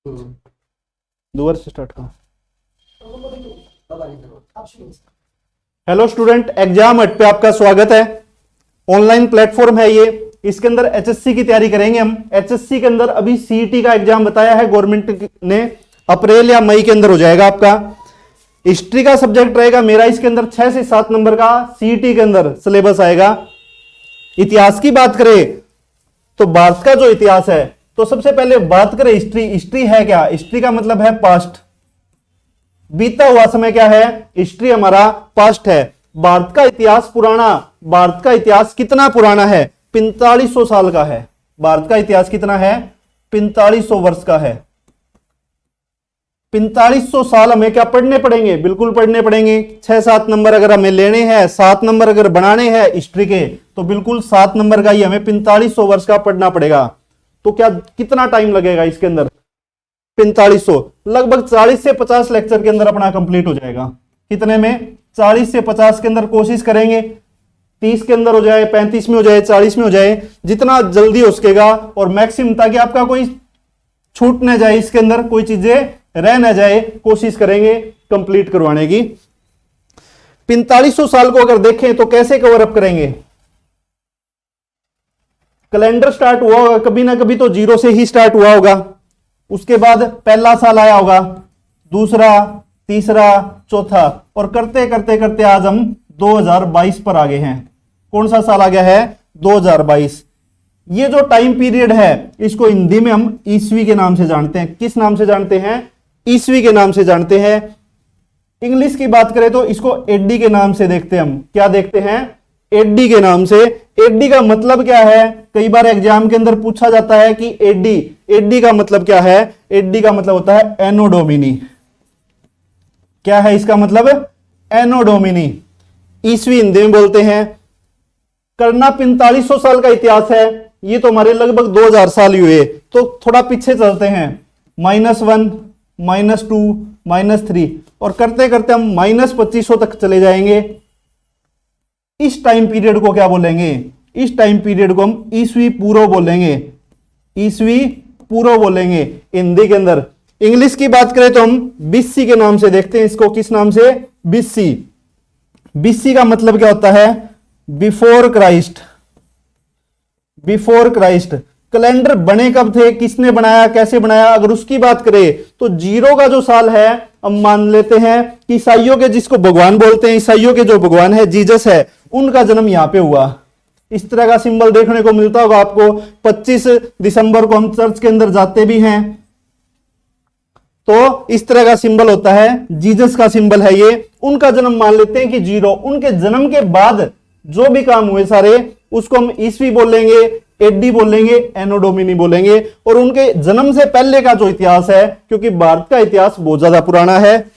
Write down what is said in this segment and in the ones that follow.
दोबारा से स्टार्ट करो। हेलो स्टूडेंट, एग्जाम अट पे आपका स्वागत है। ऑनलाइन प्लेटफॉर्म है ये। इसके अंदर एचएससी की तैयारी करेंगे हम। एचएससी के अंदर अभी सीईटी का एग्जाम बताया है गवर्नमेंट ने, अप्रैल या मई के अंदर हो जाएगा आपका। हिस्ट्री का सब्जेक्ट रहेगा मेरा, इसके अंदर 6 से 7 नंबर का सीईटी के अंदर सिलेबस आएगा। इतिहास की बात करें तो भारत का जो इतिहास है, तो सबसे पहले बात करें हिस्ट्री। हिस्ट्री है क्या? हिस्ट्री का मतलब है पास्ट, बीता हुआ समय क्या है? हिस्ट्री हमारा पास्ट है। भारत का इतिहास पुराना, भारत का इतिहास कितना पुराना है? 4500 साल का है। भारत का इतिहास कितना है? 4500 वर्ष का है। 4500 साल हमें क्या पढ़ने पड़ेंगे? बिल्कुल पढ़ने पड़ेंगे। 6-7 नंबर अगर हमें लेने हैं, 7 नंबर अगर बनाने हैं हिस्ट्री के, तो बिल्कुल 7 नंबर का ही हमें 4500 वर्ष का पढ़ना पड़ेगा। तो क्या कितना टाइम लगेगा इसके अंदर? 4500, लगभग 40 से 50 लेक्चर के अंदर अपना कंप्लीट हो जाएगा। कितने में? 40 से 50 के अंदर कोशिश करेंगे 30 के अंदर हो जाए, 35 में हो जाए, 40 में हो जाए, जितना जल्दी हो सकेगा। और मैक्सिमम, ताकि आपका कोई छूट ना जाए, इसके अंदर कोई चीजें रह ना जाए, कोशिश करेंगे कंप्लीट करवाने की। 4500 साल को अगर देखें तो कैसे कवर अप करेंगे? कैलेंडर स्टार्ट हुआ होगा कभी ना कभी, तो 0 से ही स्टार्ट हुआ होगा। उसके बाद पहला साल आया होगा, दूसरा, तीसरा, चौथा, और करते करते करते आज हम 2022 पर आ गए हैं। कौन सा साल आ गया है? 2022। ये जो टाइम पीरियड है, इसको हिंदी में हम ईस्वी के नाम से जानते हैं। किस नाम से जानते हैं? ईस्वी के नाम से जानते हैं। इंग्लिश की बात करें तो इसको एडी के नाम से देखते हैं हम। क्या देखते हैं? एडी के नाम से। एडी का मतलब क्या है? कई बार एग्जाम के अंदर पूछा जाता है कि एडी, एडी का मतलब क्या है? एडी का मतलब होता है एनो डोमिनी। क्या है इसका मतलब? एनो डोमिनी। ईस्वी हिंदी में बोलते हैं। करना 4500 साल का इतिहास है, ये तो हमारे लगभग 2000 साल ही हुए। तो थोड़ा पीछे चलते हैं, -1, -2, -3, और करते करते हम -2500 तक चले जाएंगे। इस टाइम पीरियड को क्या बोलेंगे? इस टाइम पीरियड को हम ईस्वी पूर्व बोलेंगे। ईस्वी पूर्व बोलेंगे हिंदी के अंदर। इंग्लिश की बात करें तो हम बीसी के नाम से देखते हैं इसको। किस नाम से? बीसी। बीसी का मतलब क्या होता है? Before Christ. Before Christ. Calendar बने कब थे? किसने बनाया? कैसे बनाया? अगर उसकी बात करें तो 0 का जो साल है, हम मान लेते हैं कि ईसाइयों के, जिसको भगवान बोलते हैं, ईसाइयों के जो भगवान है, जीसस है, उनका जन्म यहां पे हुआ। इस तरह का सिंबल देखने को मिलता होगा आपको। 25 दिसंबर को हम चर्च के अंदर जाते भी हैं, तो इस तरह का सिंबल होता है, जीसस का सिंबल है ये। उनका जन्म मान लेते हैं कि 0। उनके जन्म के बाद जो भी काम हुए सारे, उसको हम ईस्वी बोलेंगे, एडी बोलेंगे, एनो डोमिनी बोलेंगे। और उनके जन्म से पहले का जो इतिहास है, क्योंकि भारत का इतिहास बहुत ज्यादा पुराना है,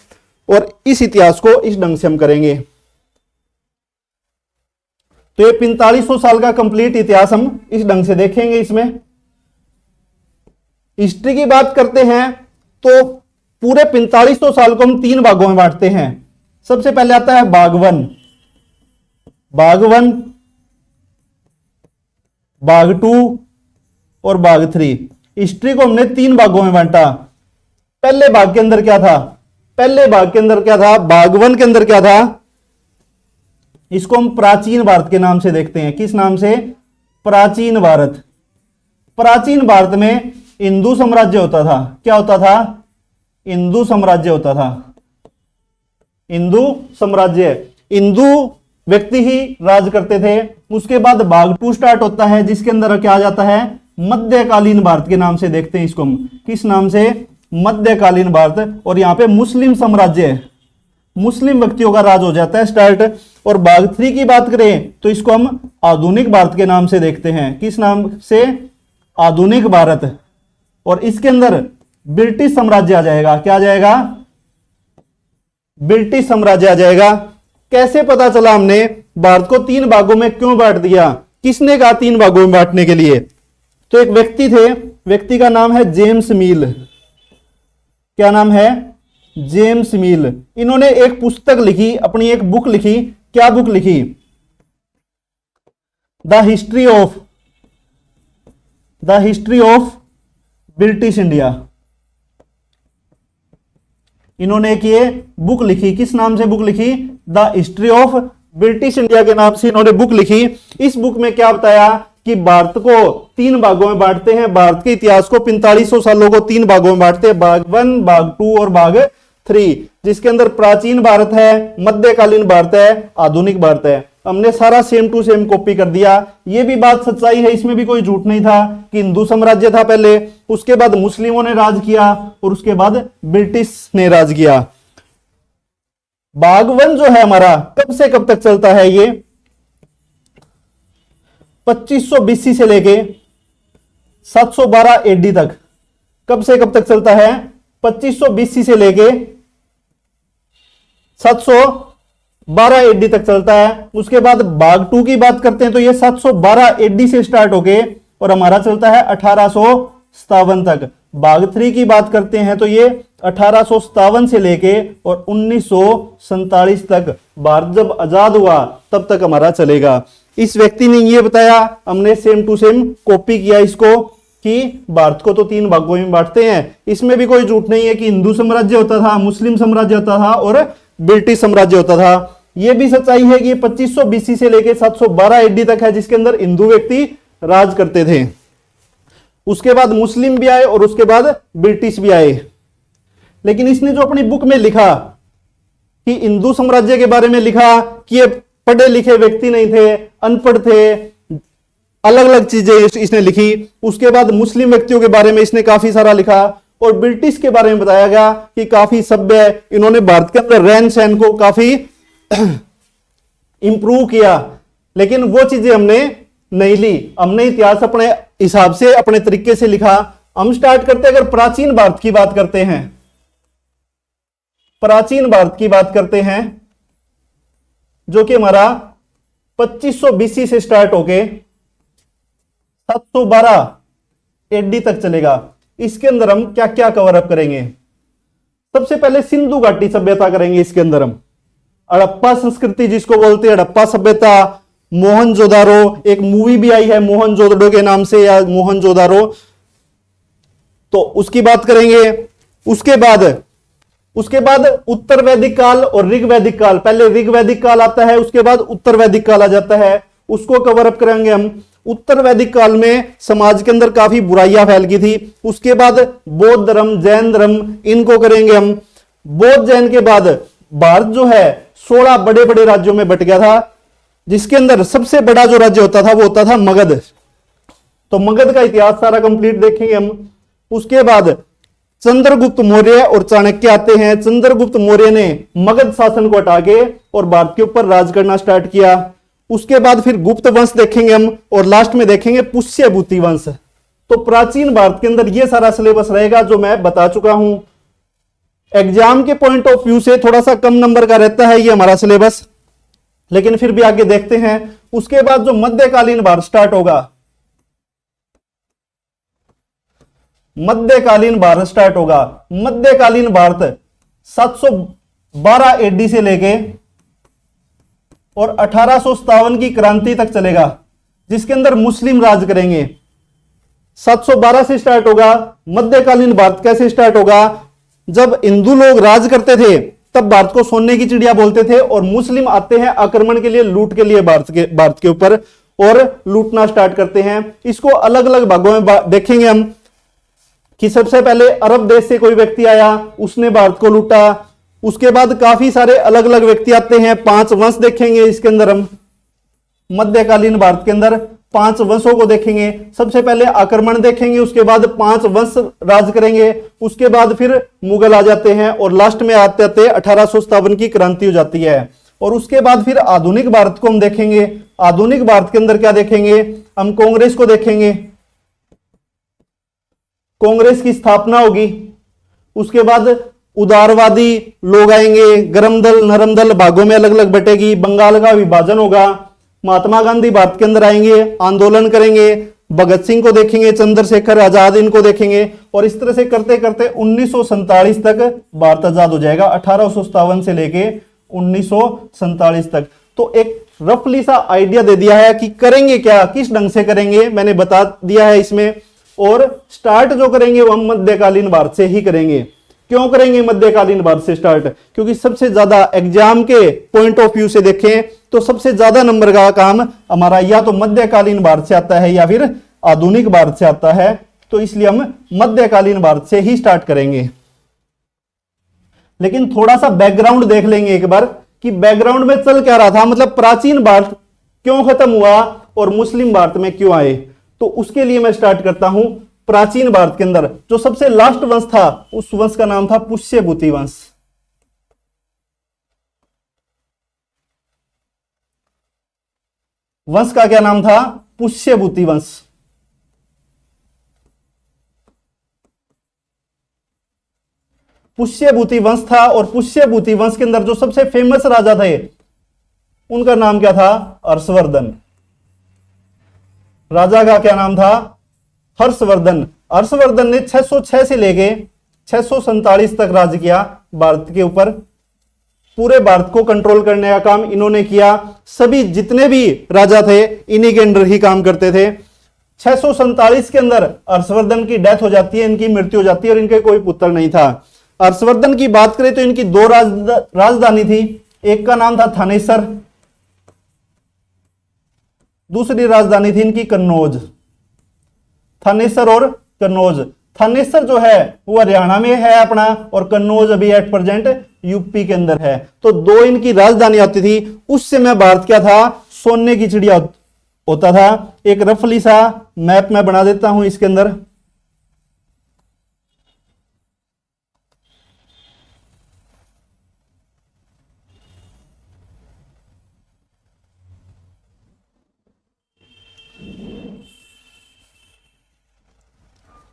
और इस इतिहास को इस ढंग से हम करेंगे। तो ये 4500 साल का कंप्लीट इतिहास हम इस ढंग से देखेंगे। इसमें हिस्ट्री की बात करते हैं तो पूरे 4500 साल को हम 3 भागों में बांटते हैं। सबसे पहले आता है भाग 1, भाग 1, भाग 2 और भाग 3। हिस्ट्री को हमने 3 भागों में बांटा। पहले भाग के अंदर क्या था? पहले भाग के अंदर क्या था? भाग 1 के अंदर क्या था? इसको हम प्राचीन भारत के नाम से देखते हैं। किस नाम से? प्राचीन भारत। प्राचीन भारत में हिंदू साम्राज्य होता था। क्या होता था? हिंदू साम्राज्य होता था। हिंदू साम्राज्य, हिंदू व्यक्ति ही राज करते थे। उसके बाद भाग 2 स्टार्ट होता है, जिसके अंदर क्या आ जाता है? मध्यकालीन भारत के नाम से देखते हैं इसको हम। किस नाम से? मध्यकालीन भारत। और यहां पे मुस्लिम साम्राज्य, मुस्लिम व्यक्तियों का राज हो जाता है स्टार्ट। और भाग 3 की बात करें तो इसको हम आधुनिक भारत के नाम से देखते हैं। किस नाम से? आधुनिक भारत। और इसके अंदर ब्रिटिश साम्राज्य आ जाएगा। क्या आ जाएगा? ब्रिटिश साम्राज्य आ जाएगा। कैसे पता चला हमने भारत को 3 भागों में क्यों बांट दिया? किसने कहा 3 भागों में बांटने के लिए? तो एक व्यक्ति थे, व्यक्ति का नाम है जेम्स मिल। क्या नाम है? जेम्स मिल। इन्होंने एक पुस्तक लिखी, अपनी एक बुक लिखी। क्या बुक लिखी? The history of British India. इन्होंने एक ये बुक लिखी, किस नाम से बुक लिखी? The history of British India के नाम से इन्होंने बुक लिखी। इस बुक में क्या बताया कि भारत को 3 भागों में बांटते हैं, भारत के इतिहास को 4500 सालों को 3 भागों में बांटते हैं, भाग 1, भाग 2 और भाग 3, जिसके अंदर प्राचीन भारत है, मध्यकालीन भारत है, आधुनिक भारत है। हमने सारा सेम टू सेम कॉपी कर दिया। यह भी बात सच्चाई है, इसमें भी कोई झूठ नहीं था कि हिंदू साम्राज्य था पहले, उसके बाद मुस्लिमों ने राज किया और उसके बाद ब्रिटिश ने राज किया। भाग 1 जो है हमारा कब से कब तक चलता है? ये 2500 BC से लेके 712 AD तक। कब से कब तक चलता है? 2500 BC से लेके 712 AD तक चलता है। उसके बाद भाग 2 की बात करते हैं तो ये 712 AD से स्टार्ट होके और हमारा चलता है 1857 तक। भाग 3 की बात करते हैं तो ये 1857 से लेके और 1947 तक, भारत जब आजाद हुआ तब तक हमारा चलेगा। इस व्यक्ति ने ये बताया, हमने सेम टू सेम कॉपी किया इसको, कि भारत को तो 3 भागों में बांटते हैं। इसमें भी कोई झूठ नहीं है कि हिंदू साम्राज्य होता था, मुस्लिम साम्राज्य होता था और ब्रिटिश साम्राज्य होता था। यह भी सच्चाई है कि 2500 BC से लेकर 712 AD तक है, जिसके अंदर हिंदू व्यक्ति राज करते थे। उसके बाद मुस्लिम भी आए और उसके बाद ब्रिटिश भी आए। लेकिन इसने जो अपनी बुक में लिखा कि हिंदू साम्राज्य के बारे में लिखा कि ये पढ़े लिखे व्यक्ति नहीं थे, अनपढ़ थे, अलग अलग चीजें इसने लिखी। उसके बाद मुस्लिम व्यक्तियों के बारे में इसने काफी सारा लिखा और ब्रिटिश के बारे में बताया गया कि काफी सभ्य है, इन्होंने भारत के अंदर रहन सहन को काफी इंप्रूव किया। लेकिन वो चीजें हमने नहीं ली, हमने इतिहास अपने हिसाब से, अपने तरीके से लिखा। हम स्टार्ट करते हैं, अगर प्राचीन भारत की बात करते हैं, प्राचीन भारत की बात करते हैं जो कि हमारा 2500 BC से स्टार्ट होके 712 AD तक चलेगा। इसके अंदर हम क्या क्या कवर अप करेंगे? सबसे पहले सिंधु घाटी सभ्यता करेंगे। इसके अंदर हम हड़प्पा संस्कृति जिसको बोलते हैं, हड़प्पा सभ्यता, मोहनजोदारो, एक मूवी भी आई है मोहनजोदड़ो के नाम से या मोहनजोदारो, तो उसकी बात करेंगे। उसके बाद उत्तर वैदिक काल और ऋग वैदिक काल, पहले ऋग वैदिक काल आता है, उसके बाद उत्तर वैदिक काल आ जाता है, उसको कवर अप करेंगे हम। उत्तर वैदिक काल में समाज के अंदर काफी बुराइयां फैल गई थी। उसके बाद बौद्ध धर्म, जैन धर्म, इनको करेंगे हम। बौद्ध जैन के बाद भारत जो है 16 बड़े बड़े राज्यों में बट गया था, जिसके अंदर सबसे बड़ा जो राज्य होता था वो होता था मगध। तो मगध का इतिहास सारा कंप्लीट देखेंगे हम। उसके बाद चंद्रगुप्त मौर्य और चाणक्य आते हैं। चंद्रगुप्त मौर्य ने मगध शासन को हटा के और भारत के ऊपर राज करना स्टार्ट किया। उसके बाद फिर गुप्त वंश देखेंगे हम और लास्ट में देखेंगे पुष्यभूति वंश। तो प्राचीन भारत के अंदर यह सारा सिलेबस रहेगा जो मैं बता चुका हूं। एग्जाम के पॉइंट ऑफ व्यू से थोड़ा सा कम नंबर का रहता है ये हमारा सिलेबस, लेकिन फिर भी आगे देखते हैं। उसके बाद जो मध्यकालीन भारत स्टार्ट होगा, मध्यकालीन भारत स्टार्ट होगा। मध्यकालीन भारत 712 AD से लेके और 1857 की क्रांति तक चलेगा, जिसके अंदर मुस्लिम राज करेंगे। 712 से स्टार्ट होगा। मध्यकालीन भारत कैसे स्टार्ट होगा? जब हिंदू लोग राज करते थे तब भारत को सोने की चिड़िया बोलते थे और मुस्लिम आते हैं आक्रमण के लिए, लूट के लिए भारत के ऊपर और लूटना स्टार्ट करते हैं। इसको अलग अलग भागों में देखेंगे हम कि सबसे पहले अरब देश से कोई व्यक्ति आया, उसने भारत को लूटा। उसके बाद काफी सारे अलग अलग व्यक्ति आते हैं। 5 वंश देखेंगे इसके अंदर हम। मध्यकालीन भारत के अंदर 5 वंशों को देखेंगे। सबसे पहले आक्रमण देखेंगे, उसके बाद 5 वंश राज करेंगे, उसके बाद फिर मुगल आ जाते हैं और लास्ट में आते आते 1857 की क्रांति हो जाती है। और उसके बाद फिर आधुनिक भारत को हम देखेंगे। आधुनिक भारत के अंदर क्या देखेंगे हम? कांग्रेस को देखेंगे, कांग्रेस की स्थापना होगी। उसके बाद उदारवादी लोग आएंगे, गरम दल, नरम दल भागों में अलग अलग बटेगी। बंगाल का विभाजन होगा। महात्मा गांधी भारत के अंदर आएंगे, आंदोलन करेंगे। भगत सिंह को देखेंगे, चंद्रशेखर आजाद इनको देखेंगे और इस तरह से करते करते 1947 तक भारत आजाद हो जाएगा। 1857 से लेके 1947 तक। तो एक रफली सा आइडिया दे दिया है कि करेंगे क्या, किस ढंग से करेंगे, मैंने बता दिया है इसमें। और स्टार्ट जो करेंगे वो हम मध्यकालीन भारत से ही करेंगे। क्यों करेंगे मध्यकालीन भारत से स्टार्ट? क्योंकि सबसे ज्यादा एग्जाम के पॉइंट ऑफ व्यू से देखें तो सबसे ज्यादा नंबर का काम हमारा या तो मध्यकालीन भारत से आता है या फिर आधुनिक भारत से आता है, तो इसलिए हम मध्यकालीन भारत से ही स्टार्ट करेंगे। लेकिन थोड़ा सा बैकग्राउंड देख लेंगे एक बार कि बैकग्राउंड में चल क्या रहा था, मतलब प्राचीन भारत क्यों खत्म हुआ और मुस्लिम भारत में क्यों आए। तो उसके लिए मैं स्टार्ट करता हूं प्राचीन भारत के अंदर जो सबसे लास्ट वंश था, उस वंश का नाम था पुष्यभूति वंश। वंश का क्या नाम था? पुष्यभूति वंश। पुष्यभूति वंश था और पुष्यभूति वंश के अंदर जो सबसे फेमस राजा थे उनका नाम क्या था? हर्षवर्धन। राजा का क्या नाम था? हर्षवर्धन। हर्षवर्धन ने 606 से लेके 647 तक राज किया भारत के ऊपर। पूरे भारत को कंट्रोल करने का काम इन्होंने किया। सभी जितने भी राजा थे इन्हीं के अंडर ही काम करते थे। 647 के अंदर हर्षवर्धन की डेथ हो जाती है, इनकी मृत्यु हो जाती है और इनके कोई पुत्र नहीं था। हर्षवर्धन की बात करें तो इनकी दो राजधानी थी, एक का नाम था थानेसर, दूसरी राजधानी थी इनकी कन्नौज। थानेसर और कन्नौज। थानेसर जो है वो हरियाणा में है अपना, और कन्नौज अभी एट प्रेजेंट यूपी के अंदर है। तो दो इनकी राजधानी आती थी। उस समय भारत क्या था? सोने की चिड़िया होता था। एक रफली सा मैप मैं बना देता हूं इसके अंदर।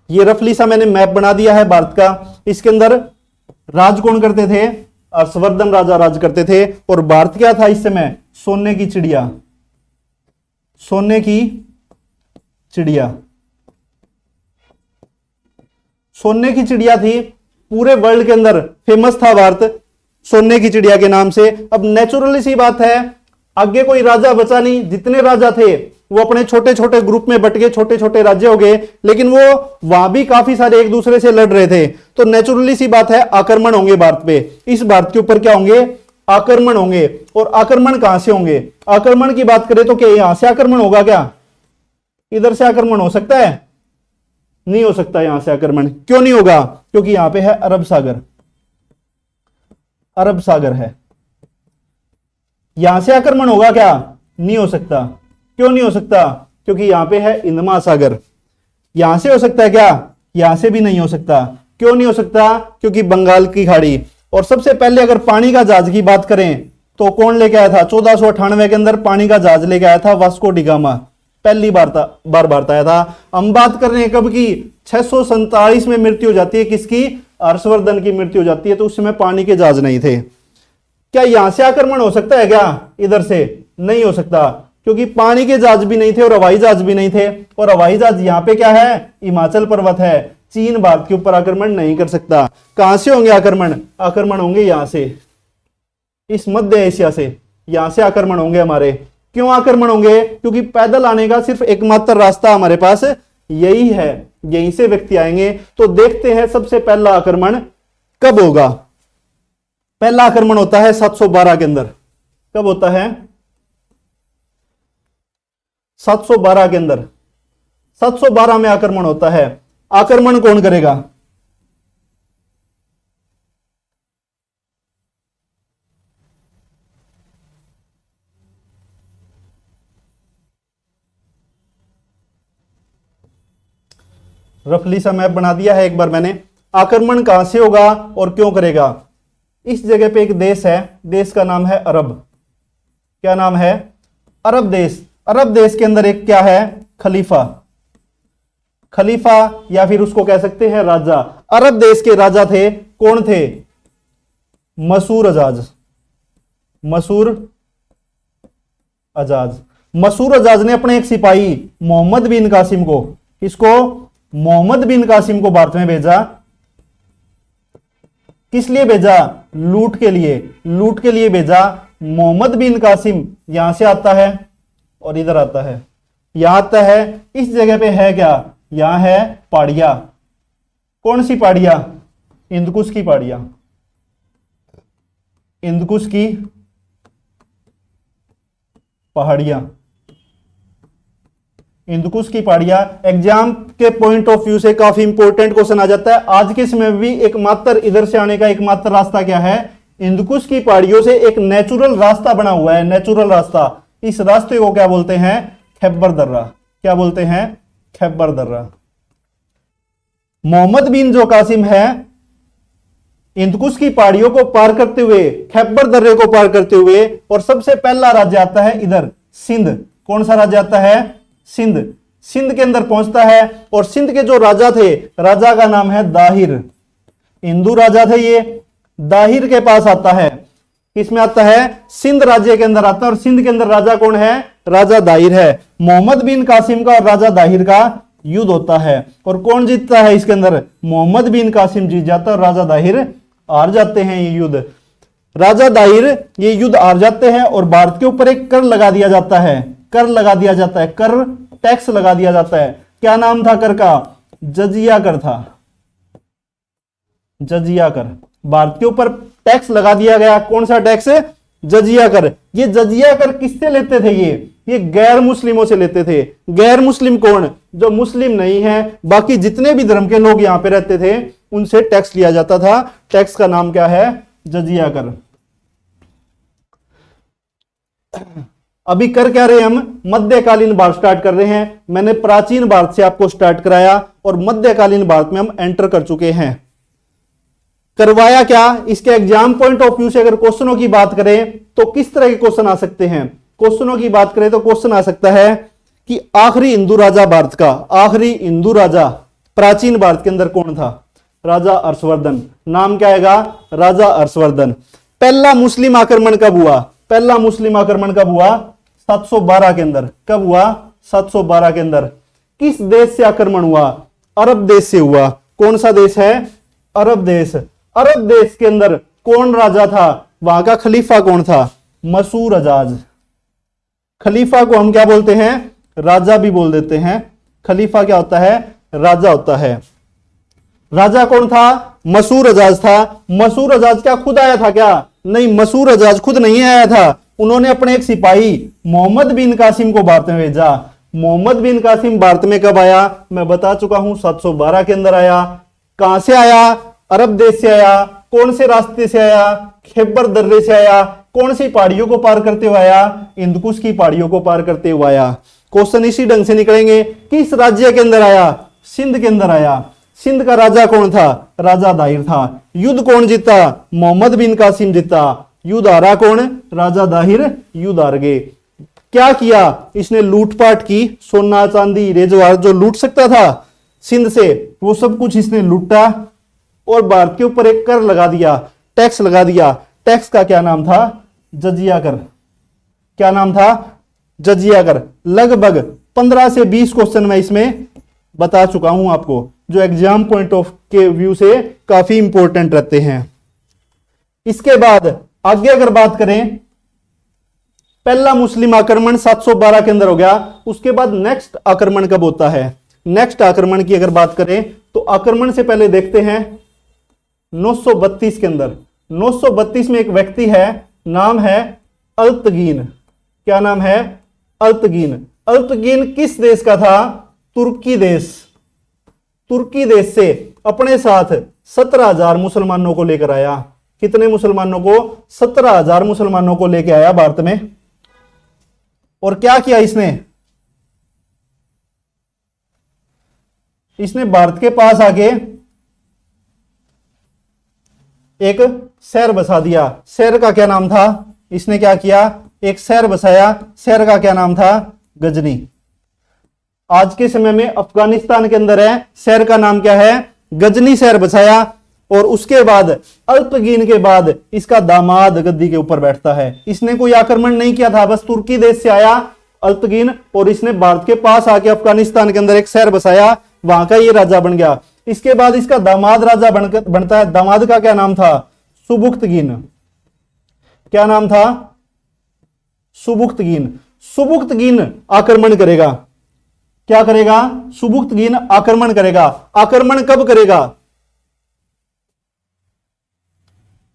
ये रफली सा मैंने मैप बना दिया है भारत का। इसके अंदर राज कौन करते थे? हर्षवर्धन राजा राज करते थे। और भारत क्या था इस समय? सोने की चिड़िया। सोने की चिड़िया। सोने की चिड़िया थी, पूरे वर्ल्ड के अंदर फेमस था भारत सोने की चिड़िया के नाम से। अब नेचुरली सी बात है, आगे कोई राजा बचा नहीं। जितने राजा थे वो अपने छोटे छोटे ग्रुप में बट गए, छोटे छोटे राज्य हो गए, लेकिन वो वहां भी काफी सारे एक दूसरे से लड़ रहे थे। तो नेचुरली सी बात है आक्रमण होंगे भारत पे। इस भारत के ऊपर क्या होंगे? आक्रमण होंगे। और आक्रमण कहां से होंगे? आक्रमण की बात करें तो क्या यहां से आक्रमण होगा? क्या इधर से आक्रमण हो सकता है? नहीं हो सकता यहां से आक्रमण। क्यों नहीं होगा? क्योंकि यहां पे है अरब सागर। अरब सागर है। यहां से आक्रमण होगा क्या? नहीं हो सकता। क्यों नहीं हो सकता? क्योंकि यहां पे है हिंद महासागर। यहां से हो सकता है क्या? यहां से भी नहीं हो सकता। क्यों नहीं हो सकता? क्योंकि बंगाल की खाड़ी। और सबसे पहले अगर पानी का जहाज की बात करें तो कौन लेके आया था? 1498 के अंदर पानी का जहाज लेके आया था वास्को डी गामा। पहली बार भारत आया था। हम बात कर रहे हैं कब की? 647 में मृत्यु हो जाती है किसकी? हर्षवर्धन की मृत्यु हो जाती है। तो उस समय पानी के जहाज नहीं थे। क्या यहां से आक्रमण हो सकता है क्या? इधर से नहीं हो सकता, क्योंकि पानी के जहाज भी नहीं थे और हवाई जहाज भी नहीं थे। और हवाई जहाज यहां पे क्या है? हिमाचल पर्वत है। चीन भारत के ऊपर आक्रमण नहीं कर सकता। कहां से होंगे आक्रमण? आक्रमण होंगे यहां से, इस मध्य एशिया से। यहां से आक्रमण होंगे हमारे। क्यों आक्रमण होंगे? क्योंकि पैदल आने का सिर्फ एकमात्र रास्ता हमारे पास यही है, यहीं से व्यक्ति आएंगे। तो देखते हैं सबसे पहला आक्रमण कब होगा। पहला आक्रमण होता है 712 के अंदर। कब होता है? 712 के अंदर। 712 में आक्रमण होता है। आक्रमण कौन करेगा? रफली सा मैप बना दिया है एक बार मैंने। आक्रमण कहां से होगा और क्यों करेगा? इस जगह पे एक देश है, देश का नाम है अरब। क्या नाम है? अरब देश। अरब देश के अंदर एक क्या है? खलीफा। खलीफा या फिर उसको कह सकते हैं राजा। अरब देश के राजा थे, कौन थे? मसूर अजाज। मसूर अजाज। मसूर अजाज ने अपने एक सिपाही मोहम्मद बिन कासिम को, किसको? मोहम्मद बिन कासिम को भारत में भेजा। किस लिए भेजा? लूट के लिए। लूट के लिए भेजा। मोहम्मद बिन कासिम यहां से आता है और इधर आता है, यहां आता है। इस जगह पे है क्या? यहां है पहाड़िया। कौन सी पहाड़िया? इंदकुश की पहाड़ियां, इंदकुश की पहाड़ियां, इंदकुश की पहाड़ियां एग्जाम के पॉइंट ऑफ व्यू से काफी इंपॉर्टेंट क्वेश्चन आ जाता है। आज के समय में भी एकमात्र इधर से आने का एकमात्र रास्ता क्या है, इंदकुश की पहाड़ियों से एक नेचुरल रास्ता बना हुआ है, नेचुरल रास्ता। इस रास्ते को क्या बोलते हैं, खैबर दर्रा। क्या बोलते हैं, खैबर दर्रा। मोहम्मद बिन जो कासिम है, इंदकुश की पहाड़ियों को पार करते हुए, खैबर दर्रे को पार करते हुए, और सबसे पहला राज्य आता है इधर सिंध। कौन सा राज्य आता है, सिंध। सिंध के अंदर पहुंचता है और सिंध के जो राजा थे, राजा का नाम है दाहिर। हिंदू राजा थे ये, दाहिर के पास आता है। किसमें आता है, सिंध राज्य के अंदर आता है। और सिंध के अंदर राजा कौन है, राजा दाहिर है। मोहम्मद बिन कासिम का और राजा दाहिर का युद्ध होता है और कौन जीतता है इसके अंदर, मोहम्मद बिन कासिम जीत जाता है और राजा दाहिर हार जाते हैं ये युद्ध। राजा दाहिर ये युद्ध हार जाते हैं और भारत के ऊपर एक कर लगा दिया जाता है, कर लगा दिया जाता है, कर टैक्स लगा दिया जाता है। क्या नाम था कर का, जजिया कर था, जजिया कर। भारत के ऊपर टैक्स लगा दिया गया। कौन सा टैक्स, जजिया कर। ये जजिया कर किससे लेते थे, ये गैर मुस्लिमों से लेते थे। गैर मुस्लिम कौन, जो मुस्लिम नहीं है, बाकी जितने भी धर्म के लोग यहां पे रहते थे उनसे टैक्स लिया जाता था। टैक्स का नाम क्या है, जजिया कर। अभी कर क्या रहे हम, मध्यकालीन भारत स्टार्ट कर रहे हैं। मैंने प्राचीन भारत से आपको स्टार्ट कराया और मध्यकालीन भारत में हम एंटर कर चुके हैं। करवाया क्या, इसके एग्जाम पॉइंट ऑफ व्यू से अगर क्वेश्चनों की बात करें तो किस तरह के क्वेश्चन आ सकते हैं। क्वेश्चनों की बात करें तो क्वेश्चन आ सकता है कि आखिरी हिंदू राजा भारत का, आखिरी हिंदू राजा प्राचीन भारत के अंदर कौन था, राजा हर्षवर्धन। नाम क्या आएगा, राजा हर्षवर्धन। पहला मुस्लिम आक्रमण कब हुआ, पहला मुस्लिम आक्रमण कब हुआ, 712 के अंदर। कब हुआ, 712 के अंदर। किस देश से आक्रमण हुआ, अरब देश से हुआ। कौन सा देश है, अरब देश। अरब देश के अंदर कौन राजा था, वहां का खलीफा कौन था, मसूर अजाज। खलीफा को हम क्या बोलते हैं, राजा भी बोल देते हैं। खलीफा क्या होता है, राजा होता है। राजा कौन था, मसूर अजाज था। मसूर अजाज क्या खुद आया था क्या, नहीं, मसूर अजाज खुद नहीं आया था। उन्होंने अपने एक सिपाही मोहम्मद बिन कासिम को भारत में भेजा। मोहम्मद बिन कासिम भारत में कब आया, मैं बता चुका हूं, 712 के अंदर आया। कहां से आया, अरब देश से आया। कौन से रास्ते से आया, खैबर दर्रे से आया। कौन सी पहाड़ियों को पार करते हुए आया, इंदकुश की पहाड़ियों को पार करते हुए आया। क्वेश्चन इसी ढंग से निकलेंगे। किस राज्य के अंदर आया, सिंध के अंदर आया। सिंध का राजा कौन था, राजा दाहिर था। युद्ध कौन जीता, मोहम्मद बिन कासिम जीता। युद्ध हारा कौन, राजा दाहिर युद्ध हार गए। क्या किया इसने, लूटपाट की। सोना चांदी हीरे जवाहर जो लूट सकता था सिंध से, वो सब कुछ इसने लूटा और भारत के ऊपर एक कर लगा दिया, टैक्स लगा दिया। टैक्स का क्या नाम था, जजिया कर। क्या नाम था, जजिया कर। लगभग 15 से 20 क्वेश्चन मैं इसमें बता चुका हूं आपको, जो एग्जाम पॉइंट ऑफ के व्यू से काफी इंपॉर्टेंट रहते हैं। इसके बाद आगे अगर बात करें, पहला मुस्लिम आक्रमण 712 के अंदर हो गया। उसके बाद नेक्स्ट आक्रमण कब होता है, नेक्स्ट आक्रमण की अगर बात करें तो आक्रमण से पहले देखते हैं 932 के अंदर। 932 में एक व्यक्ति है, नाम है अल्तगीन। क्या नाम है, अल्तगीन। अल्तगीन किस देश का था, तुर्की देश। तुर्की देश से अपने साथ 17,000 मुसलमानों को लेकर आया। कितने मुसलमानों को, 17,000 मुसलमानों को लेकर आया भारत में। और क्या किया इसने, इसने भारत के पास आके एक शहर बसा दिया। शहर का क्या नाम था, इसने क्या किया, एक शहर बसाया। शहर का क्या नाम था, गजनी। आज के समय में अफगानिस्तान के अंदर है। शहर का नाम क्या है, गजनी शहर बसाया। और उसके बाद अल्तगीन के बाद इसका दामाद गद्दी के ऊपर बैठता है। इसने कोई आक्रमण नहीं किया था, बस तुर्की देश से आया अल्तगीन और इसने भारत के पास आके अफगानिस्तान के अंदर एक शहर बसाया, वहां का ये राजा बन गया। इसके बाद इसका दामाद राजा बनता है। दामाद का क्या नाम था, सुबुक्तगीन। क्या नाम था, सुबुक्तगीन। सुबुक्तगीन आक्रमण करेगा। क्या करेगा, सुबुक्तगीन आक्रमण करेगा। आक्रमण कब करेगा,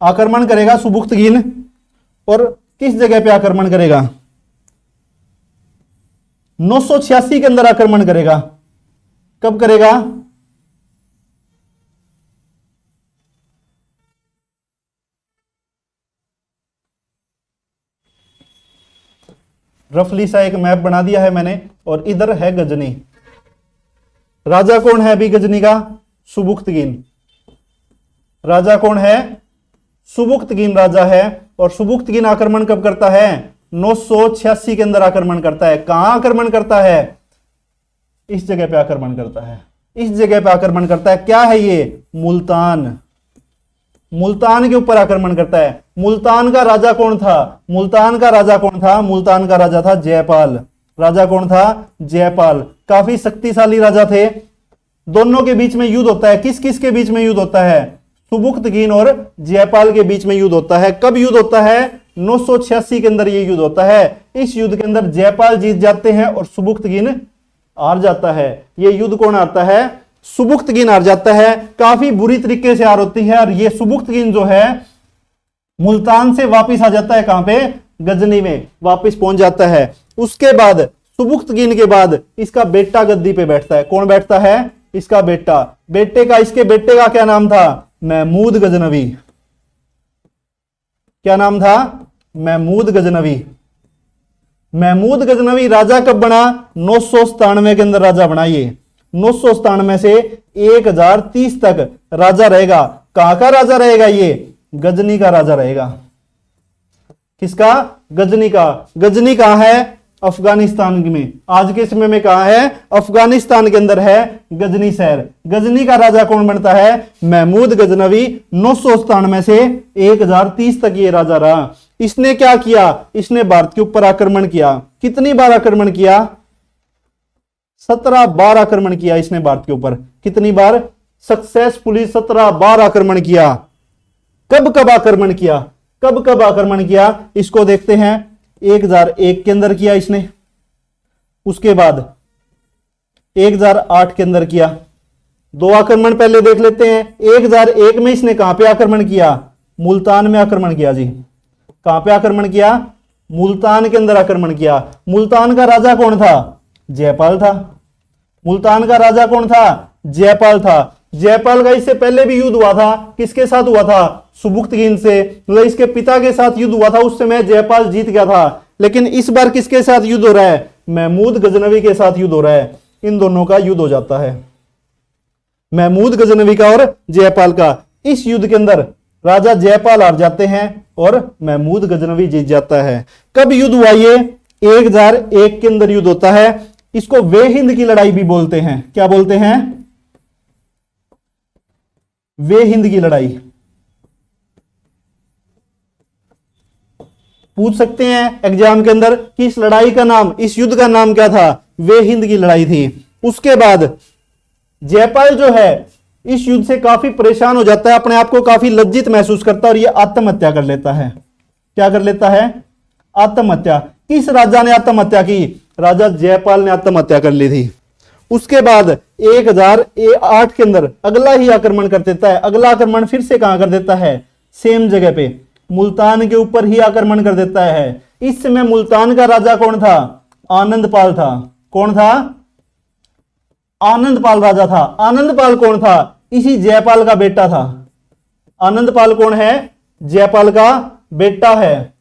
आक्रमण करेगा सुबुक्तगीन, और किस जगह पे आक्रमण करेगा? 986 के अंदर आक्रमण करेगा। कब करेगा? रफली सा एक मैप बना दिया है मैंने, और इधर है गजनी। राजा कौन है अभी गजनी का? सुबुक्तगीन। राजा कौन है? सुबुक्तगीन राजा है। और सुबुक्तगीन आक्रमण कब करता है? 986 के अंदर आक्रमण करता है। कहां आक्रमण करता है? इस जगह पे आक्रमण करता है। इस जगह पे आक्रमण करता है। क्या है ये? मुल्तान। मुल्तान के ऊपर आक्रमण करता है। मुल्तान का राजा कौन था? मुल्तान का राजा कौन था? मुल्तान का राजा था जयपाल। राजा कौन था? जयपाल। काफी शक्तिशाली राजा थे। दोनों के बीच में युद्ध होता है। किस किस के बीच में युद्ध होता है? सुबुक्तगीन और जयपाल के बीच में युद्ध होता है। कब युद्ध होता है? 986 के अंदर ये युद्ध होता है। इस युद्ध के अंदर जयपाल जीत जाते हैं और सुबुक्तगीन हार जाता है। ये युद्ध कौन हारता है? सुबुक्तगीन हार जाता है। काफी बुरी तरीके से हार होती है, और ये सुबुक्तगीन जो है मुल्तान से वापस आ जाता है। कहां पे? गजनी में वापस पहुंच जाता है। उसके बाद सुबुक्तगीन के बाद इसका बेटा गद्दी पे बैठता है। कौन बैठता है? इसका बेटा। इसके बेटे का क्या नाम था? महमूद गजनवी। क्या नाम था? महमूद गजनवी। महमूद गजनवी राजा कब बना? 997 के अंदर राजा बना। ये 997 से 1030 तक राजा रहेगा। कहां का राजा रहेगा? ये गजनी का राजा रहेगा। किसका? गजनी का। गजनी कहां है? अफगानिस्तान में। आज के समय में कहां है? अफगानिस्तान के अंदर है गजनी शहर। गजनी का राजा कौन बनता है? महमूद गजनवी। 997 से 1030 तक ये राजा रहा। इसने क्या किया? इसने भारत के ऊपर आक्रमण किया। कितनी बार आक्रमण किया? 17 बार आक्रमण किया इसने भारत के ऊपर। कितनी बार? सक्सेसफुली 17 बार आक्रमण किया। कब कब आक्रमण किया? कब कब आक्रमण किया? इसको देखते हैं। 1001 के अंदर किया इसने। उसके बाद 1008 के अंदर किया। 2 आक्रमण पहले देख लेते हैं। 1001 में इसने कहां पे आक्रमण किया? मुल्तान में आक्रमण किया जी। कहां पे आक्रमण किया? मुल्तान के अंदर आक्रमण किया। मुल्तान का राजा कौन था? जयपाल था। मुल्तान का राजा कौन था? जयपाल था। जयपाल का इससे पहले भी युद्ध हुआ था। किसके साथ हुआ था? सुबुक्तगीन से। मतलब इसके पिता के साथ युद्ध हुआ था। उस समय जयपाल जीत गया था। लेकिन इस बार किसके साथ युद्ध हो रहा है? महमूद गजनवी के साथ युद्ध हो रहा है। इन दोनों का युद्ध हो जाता है, महमूद गजनवी का और जयपाल का। इस युद्ध के अंदर राजा जयपाल हार जाते हैं और महमूद गजनवी जीत जाता है। कब युद्ध हुआ? ये 1001 के अंदर युद्ध होता है। इसको वे हिंद की लड़ाई भी बोलते हैं। क्या बोलते हैं? वे हिंद की लड़ाई। पूछ सकते हैं एग्जाम के अंदर कि इस लड़ाई का नाम, इस युद्ध का नाम क्या था? वे हिंद की लड़ाई थी। उसके बाद जयपाल जो है इस युद्ध से काफी परेशान हो जाता है, अपने आप को काफी लज्जित महसूस करता है और यह आत्महत्या कर लेता है। क्या कर लेता है? आत्महत्या। किस राजा ने आत्महत्या की? राजा जयपाल ने आत्महत्या कर ली थी। उसके बाद 1008 के अंदर अगला ही आक्रमण कर देता है। अगला आक्रमण फिर से कहां कर देता है? सेम जगह पे, मुल्तान के ऊपर ही आक्रमण कर देता है। इस समय मुल्तान का राजा कौन था? आनंदपाल था। कौन था? आनंदपाल राजा था। आनंदपाल कौन था? इसी जयपाल का बेटा था। आनंदपाल कौन है? जयपाल का बेटा है।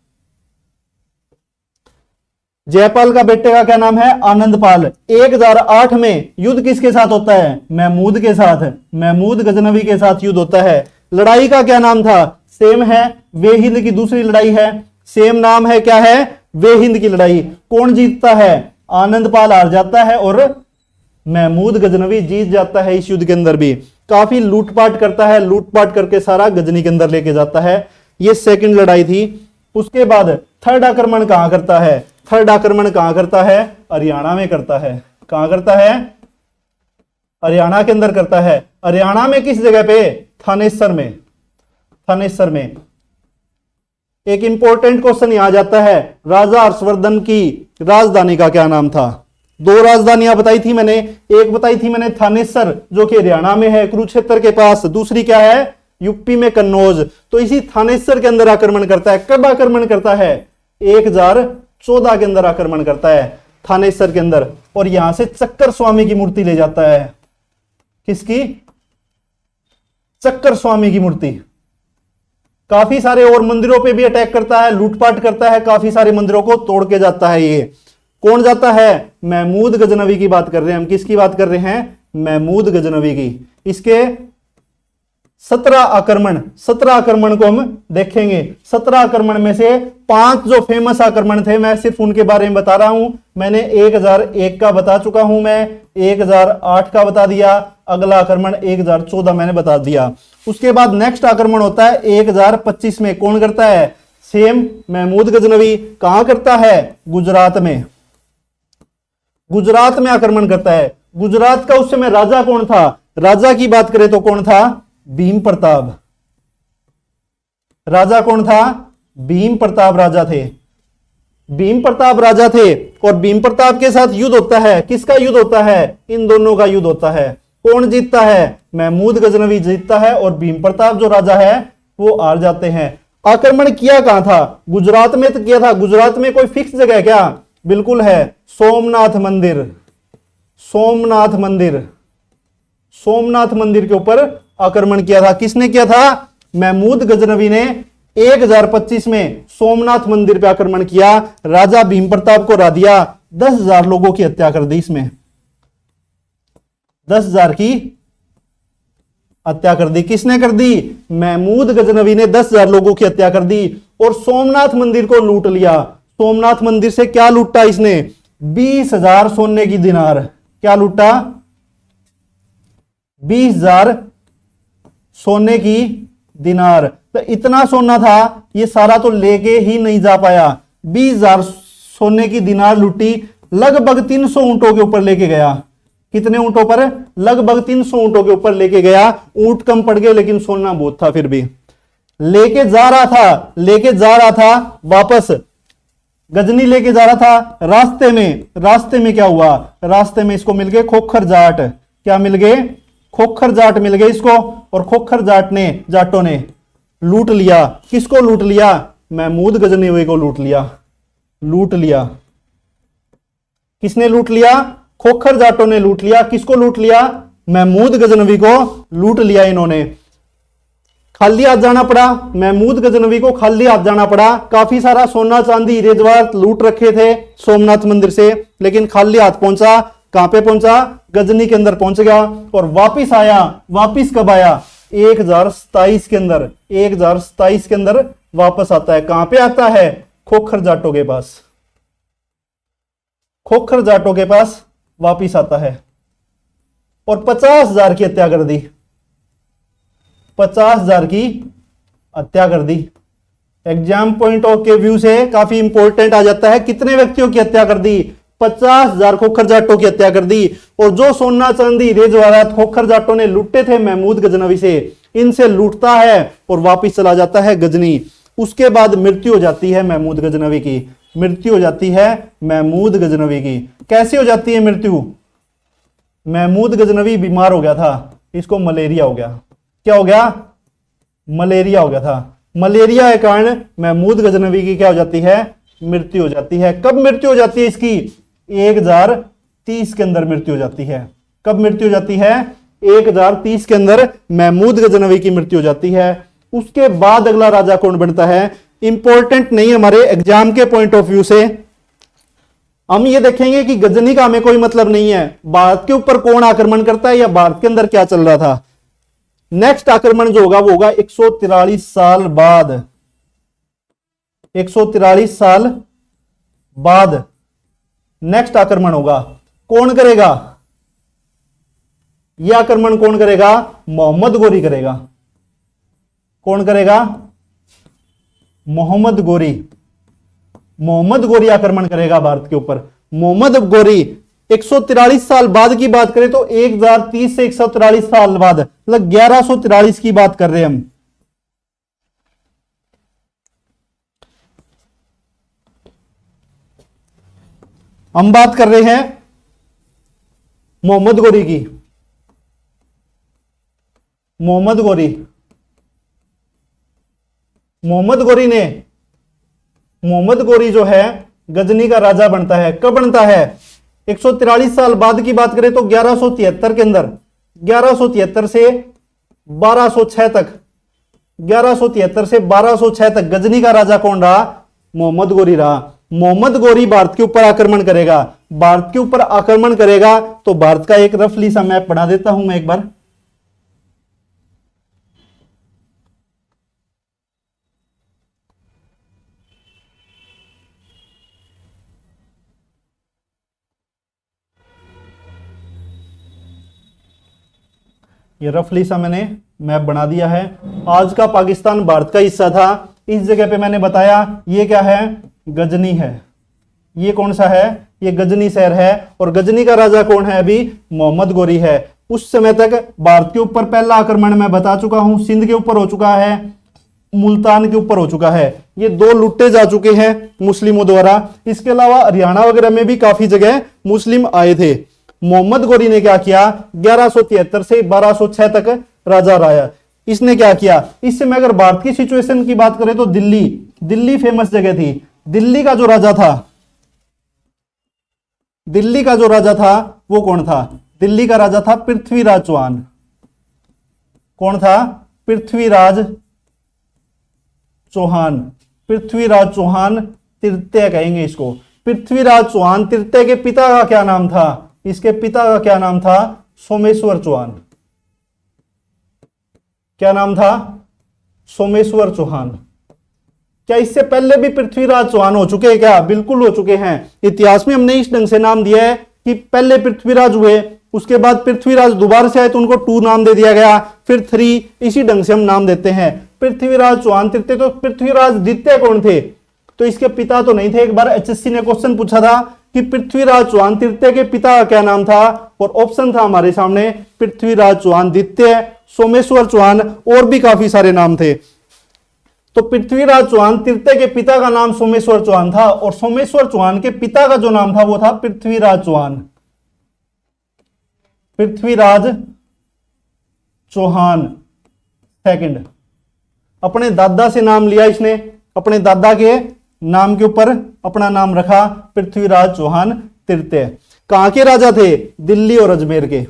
जयपाल का बेटे का क्या नाम है? आनंदपाल। 1008 में युद्ध किसके साथ होता है? महमूद के साथ, महमूद गजनवी के साथ युद्ध होता है। लड़ाई का क्या नाम था? सेम है, वे हिंद की दूसरी लड़ाई है। सेम नाम है, क्या है? वे हिंद की लड़ाई। कौन जीतता है? आनंदपाल हार जाता है और महमूद गजनवी जीत जाता है। इस युद्ध के अंदर भी काफी लूटपाट करता है, लूटपाट करके सारा गजनी के अंदर लेके जाता है। ये सेकंड लड़ाई थी। उसके बाद थर्ड आक्रमण कहां करता है? थर्ड आक्रमण कहां करता है? हरियाणा में करता है। कहां करता है? हरियाणा के अंदर करता है। हरियाणा में किस जगह पे? थानेसर में। थानेसर में। एक इंपॉर्टेंट क्वेश्चन यहां जाता है, राजा हर्षवर्धन की राजधानी का क्या नाम था? 2 राजधानियां बताई थी मैंने। एक बताई थी मैंने थानेसर जो कि हरियाणा में है, कुरुक्षेत्र के पास। दूसरी क्या है? यूपी में कन्नौज, तो इसी थानेसर के अंदर आक्रमण करता है। कब आक्रमण करता है? 1014 के अंदर आक्रमण करता है थानेसर के अंदर, और यहां से चक्कर स्वामी की मूर्ति ले जाता है। किसकी? चक्कर स्वामी की मूर्ति। काफी सारे और मंदिरों पे भी अटैक करता है, लूटपाट करता है, काफी सारे मंदिरों को तोड़ के जाता है। ये कौन जाता है? महमूद गजनवी की बात कर रहे हैं हम। किसकी बात कर रहे हैं? महमूद गजनवी की। इसके 17 आक्रमण को हम देखेंगे। 17 आक्रमण में से 5 जो फेमस आक्रमण थे, मैं सिर्फ उनके बारे में बता रहा हूं। मैंने 1001 का बता चुका हूं, मैं 1008 का बता दिया, अगला आक्रमण 1014 मैंने बता दिया। उसके बाद नेक्स्ट आक्रमण होता है 1025 में। कौन करता है? सेम महमूद गजनवी। कहां करता है? गुजरात में। गुजरात में आक्रमण करता है। गुजरात का उस समय राजा कौन था? राजा की बात करें तो कौन था? भीम प्रताप। राजा कौन था? भीम प्रताप राजा थे। भीम प्रताप राजा थे, और भीम प्रताप के साथ युद्ध होता है। किसका युद्ध होता है? इन दोनों का युद्ध होता है। कौन जीतता है? महमूद गजनवी जीतता है, और भीम प्रताप जो राजा है वो हार जाते हैं। आक्रमण किया कहां था? गुजरात में तो किया था। गुजरात में कोई फिक्स जगह है क्या? बिल्कुल है, सोमनाथ मंदिर। सोमनाथ मंदिर, सोमनाथ मंदिर के ऊपर आक्रमण किया था। किसने किया था? महमूद गजनवी ने 1025 में सोमनाथ मंदिर पर आक्रमण किया। राजा भीम प्रताप को हरा दिया। 10,000 लोगों की हत्या कर दी। इसमें 10,000 की हत्या कर दी। किसने कर दी? महमूद गजनवी ने 10,000 लोगों की हत्या कर दी, और सोमनाथ मंदिर को लूट लिया। सोमनाथ मंदिर से क्या लूटा इसने? 20,000 सोने की दिनार। क्या लूटा? 20,000 सोने की दिनार। तो इतना सोना था, ये सारा तो लेके ही नहीं जा पाया। 20,000 सोने की दिनार लूटी। लगभग 300 ऊंटों के ऊपर लेके गया। कितने ऊंटों पर? लगभग 300 ऊंटों के ऊपर लेके गया। ऊंट कम पड़ गए, लेकिन सोना बहुत था। फिर भी लेके जा रहा था वापस गजनी लेके जा रहा था। रास्ते में क्या हुआ? रास्ते में इसको मिल गए खोखर जाट। क्या मिल गए? खोखर जाट मिल गए इसको, और खोखर जाटों ने लूट लिया। किसको लूट लिया? महमूद गजनवी को लूट लिया। किसने लूट लिया? खोखर जाटों ने लूट लिया। किसको लूट लिया? महमूद गजनवी को लूट लिया। इन्होंने खाली हाथ जाना पड़ा। महमूद गजनवी को खाली हाथ जाना पड़ा। काफी सारा सोना चांदी हीरे जवाहरात लूट रखे थे सोमनाथ मंदिर से, लेकिन खाली हाथ पहुंचा। कहां पे पहुंचा? गजनी के अंदर पहुंच गया, और वापिस आया। वापिस कब आया? 1027 के अंदर। 1027 के अंदर वापस आता है। कहां पे आता है? खोखर जाटों के पास। खोखर जाटों के पास वापिस आता है, और 50,000 की हत्या कर दी। 50,000 की हत्या कर दी। एग्जाम पॉइंट ऑफ के व्यू से काफी इंपॉर्टेंट आ जाता है। कितने व्यक्तियों की हत्या कर दी? 50,000 खोखर जाटों की हत्या कर दी। और जो सोना चांदी हीरे जवाहरात खोखर जाटों ने लूटे थे महमूद गजनवी से, इनसे लूटता है और वापिस चला जाता है गजनी। उसके बाद मृत्यु हो जाती है महमूद गजनवी की। मृत्यु हो जाती है महमूद गजनवी की। कैसे हो जाती है मृत्यु? महमूद गजनवी बीमार हो गया था, इसको मलेरिया हो गया। क्या हो गया? मलेरिया हो गया था। मलेरिया के कारण महमूद गजनवी की क्या हो जाती है? मृत्यु हो जाती है। कब मृत्यु हो जाती है इसकी? 1030 के अंदर मृत्यु हो जाती है। कब मृत्यु हो जाती है? 1030 के अंदर महमूद गजनवी की मृत्यु हो जाती है। उसके बाद अगला राजा कौन बनता है? इंपॉर्टेंट नहीं हमारे एग्जाम के पॉइंट ऑफ व्यू से। हम ये देखेंगे कि गजनी का हमें कोई मतलब नहीं है, भारत के ऊपर कौन आक्रमण करता है या भारत के अंदर क्या चल रहा था। नेक्स्ट आक्रमण जो होगा वो होगा 143 साल बाद। 143 साल बाद नेक्स्ट आक्रमण होगा। कौन करेगा यह आक्रमण? कौन करेगा? मोहम्मद गोरी करेगा। कौन करेगा? मोहम्मद गोरी। मोहम्मद गोरी आक्रमण करेगा भारत के ऊपर। मोहम्मद गोरी 143 साल बाद की बात करें तो 1030 से 143 साल बाद, मतलब 1143 की बात कर रहे हैं हम बात कर रहे हैं मोहम्मद गोरी की। मोहम्मद गोरी मोहम्मद गोरी जो है गजनी का राजा बनता है। कब बनता है? 143 साल बाद की बात करें तो 1173 के अंदर, 1173 से 1206 तक, 1173 से 1206 तक गजनी का राजा कौन रहा? मोहम्मद गोरी रहा। मोहम्मद गोरी भारत के ऊपर आक्रमण करेगा। भारत के ऊपर आक्रमण करेगा तो भारत का एक रफली सा मैप बना देता हूं मैं एक बार। ये रफली सा मैंने मैप बना दिया है। आज का पाकिस्तान भारत का हिस्सा था। इस जगह पे मैंने बताया ये क्या है? गजनी है। ये कौन सा है? ये गजनी शहर है। और गजनी का राजा कौन है? अभी मोहम्मद गोरी है। उस समय तक भारत के ऊपर पहला आक्रमण मैं बता चुका हूं, सिंध के ऊपर हो चुका है, मुल्तान के ऊपर हो चुका है। ये 2 लुट्टे जा चुके हैं मुस्लिमों द्वारा। इसके अलावा हरियाणा वगैरह में भी काफी जगह मुस्लिम आए थे। मोहम्मद गोरी ने क्या किया? 1173 से 1206 तक राजा रहा। इसने क्या किया? इस समय अगर भारत की सिचुएशन की बात करें तो दिल्ली फेमस जगह थी। दिल्ली का जो राजा था वो कौन था? दिल्ली का राजा था पृथ्वीराज चौहान। कौन था? पृथ्वीराज चौहान तृतीय कहेंगे इसको। पृथ्वीराज चौहान तृतीय के पिता का क्या नाम था? इसके पिता का क्या नाम था? सोमेश्वर चौहान। क्या नाम था? सोमेश्वर चौहान। क्या इससे पहले भी पृथ्वीराज चौहान हो चुके हैं क्या? बिल्कुल हो चुके हैं। इतिहास में हमने इस ढंग से नाम दिया है कि पहले पृथ्वीराज हुए, उसके बाद पृथ्वीराज दोबारा से आए तो उनको 2 नाम दे दिया गया, फिर 3, इसी ढंग से हम नाम देते हैं। पृथ्वीराज चौहान तृतीय। तो पृथ्वीराज द्वितीय कौन थे? तो इसके पिता तो नहीं थे। एक बार एचएससी ने क्वेश्चन पूछा था कि पृथ्वीराज चौहान तृतीय के पिता का क्या नाम था, और ऑप्शन था हमारे सामने पृथ्वीराज चौहान द्वितीय, सोमेश्वर चौहान, और भी काफी सारे नाम थे। तो पृथ्वीराज चौहान तृतीय के पिता का नाम सोमेश्वर चौहान था, और सोमेश्वर चौहान के पिता का जो नाम था वो था पृथ्वीराज चौहान सेकंड। अपने दादा से नाम लिया इसने, अपने दादा के नाम के ऊपर अपना नाम रखा पृथ्वीराज चौहान तृतीय। कहां के राजा थे? दिल्ली और अजमेर के।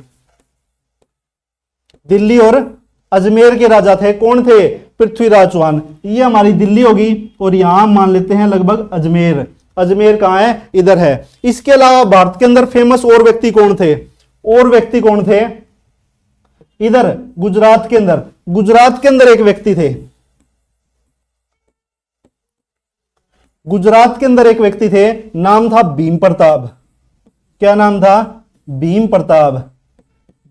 दिल्ली और अजमेर के राजा थे। कौन थे? पृथ्वीराज चौहान। ये हमारी दिल्ली होगी और यहां मान लेते हैं लगभग अजमेर। अजमेर कहां है? इधर है। इसके अलावा भारत के अंदर फेमस और व्यक्ति कौन थे? इधर गुजरात के अंदर एक व्यक्ति थे। गुजरात के अंदर एक व्यक्ति थे, नाम था भीम प्रताप। क्या नाम था? भीम प्रताप।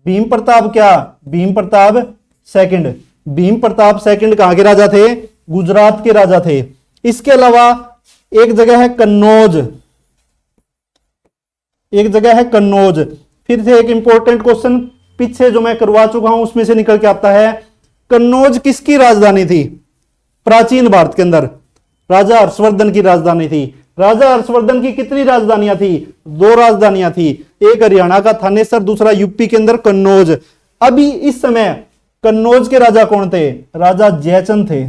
भीम प्रताप क्या? भीम प्रताप सेकंड। भीम प्रताप सेकंड कहां के राजा थे? गुजरात के राजा थे। इसके अलावा एक जगह है कन्नौज। फिर से एक इंपॉर्टेंट क्वेश्चन पीछे जो मैं करवा चुका हूं उसमें से निकल के आता है। कन्नौज किसकी राजधानी थी? प्राचीन भारत के अंदर राजा हर्षवर्धन की राजधानी थी। राजा हर्षवर्धन की कितनी राजधानियां थी? 2 राजधानियां थी। एक हरियाणा का थानेसर, दूसरा यूपी के अंदर कन्नौज। अभी इस समय कन्नौज के राजा कौन थे? राजा जयचंद थे।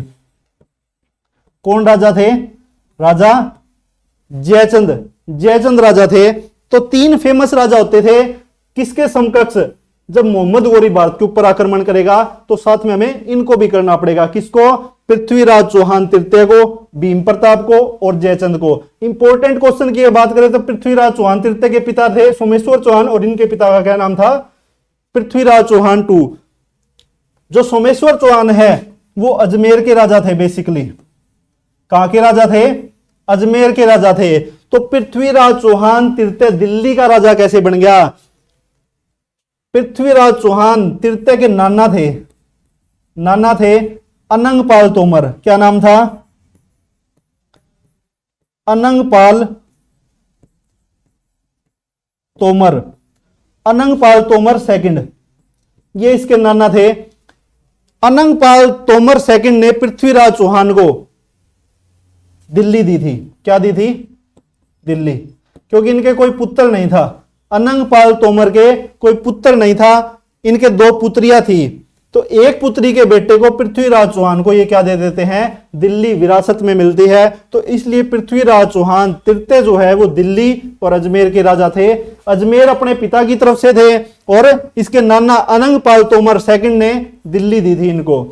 कौन राजा थे? राजा जयचंद राजा थे। तो 3 फेमस राजा होते थे। किसके समकक्ष? जब मोहम्मद गोरी भारत के ऊपर आक्रमण करेगा तो साथ में हमें इनको भी करना पड़ेगा। किसको? पृथ्वीराज चौहान तृतीय को, भीम प्रताप को और जयचंद को। इंपॉर्टेंट क्वेश्चन की बात करें तो पृथ्वीराज चौहान तृतीय के पिता थे सोमेश्वर चौहान, और इनके पिता का क्या नाम था? पृथ्वीराज चौहान 2। जो सोमेश्वर चौहान है वो अजमेर के राजा थे। बेसिकली कहां के राजा थे? अजमेर के राजा थे। तो पृथ्वीराज चौहान तृतीय दिल्ली का राजा कैसे बन गया? पृथ्वीराज चौहान तृतीय के नाना थे अनंगपाल तोमर। क्या नाम था? अनंगपाल तोमर सेकंड, ये इसके नाना थे। अनंगपाल तोमर सेकंड ने पृथ्वीराज चौहान को दिल्ली दी थी। क्या दी थी? दिल्ली। क्योंकि इनके कोई पुत्र नहीं था। अनंगपाल तोमर के कोई पुत्र नहीं था। इनके 2 पुत्रियां थी। तो एक पुत्री के बेटे को पृथ्वीराज चौहान को ये क्या दे देते हैं, दिल्ली विरासत में मिलती है। तो इसलिए पृथ्वीराज चौहान तृतीय जो है वो दिल्ली और अजमेर के राजा थे। अजमेर अपने पिता की तरफ से थे और इसके नाना अनंगपाल तोमर सेकंड ने दिल्ली दी थी इनको।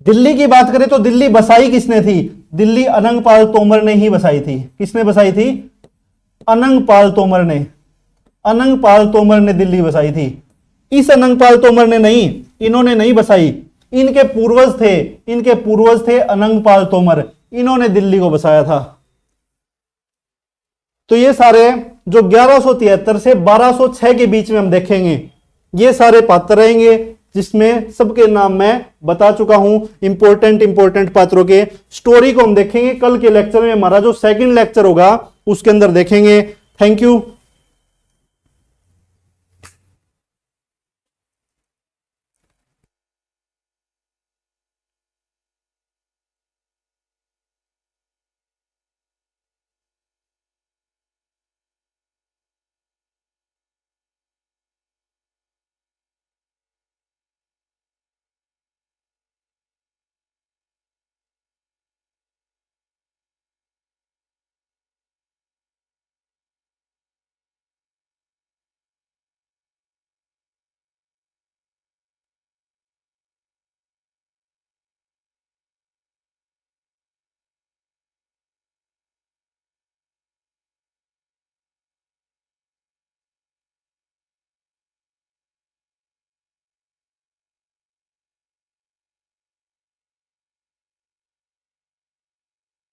दिल्ली की बात करें तो दिल्ली बसाई किसने थी, दिल्ली अनंगपाल तोमर ने ही बसाई थी। किसने बसाई थी, अनंगपाल तोमर ने। अनंगपाल तोमर ने दिल्ली बसाई थी। इस अनंगपाल तोमर ने नहीं, इन्होंने नहीं बसाई, इनके पूर्वज थे अनंगपाल तोमर, इन्होंने दिल्ली को बसाया था। तो ये सारे जो 1173 से 1206 के बीच में हम देखेंगे, ये सारे पात्र रहेंगे जिसमें सबके नाम मैं बता चुका हूं। इंपॉर्टेंट पात्रों के स्टोरी को हम देखेंगे कल के लेक्चर में। हमारा जो सेकंड लेक्चर होगा उसके अंदर देखेंगे। Thank you.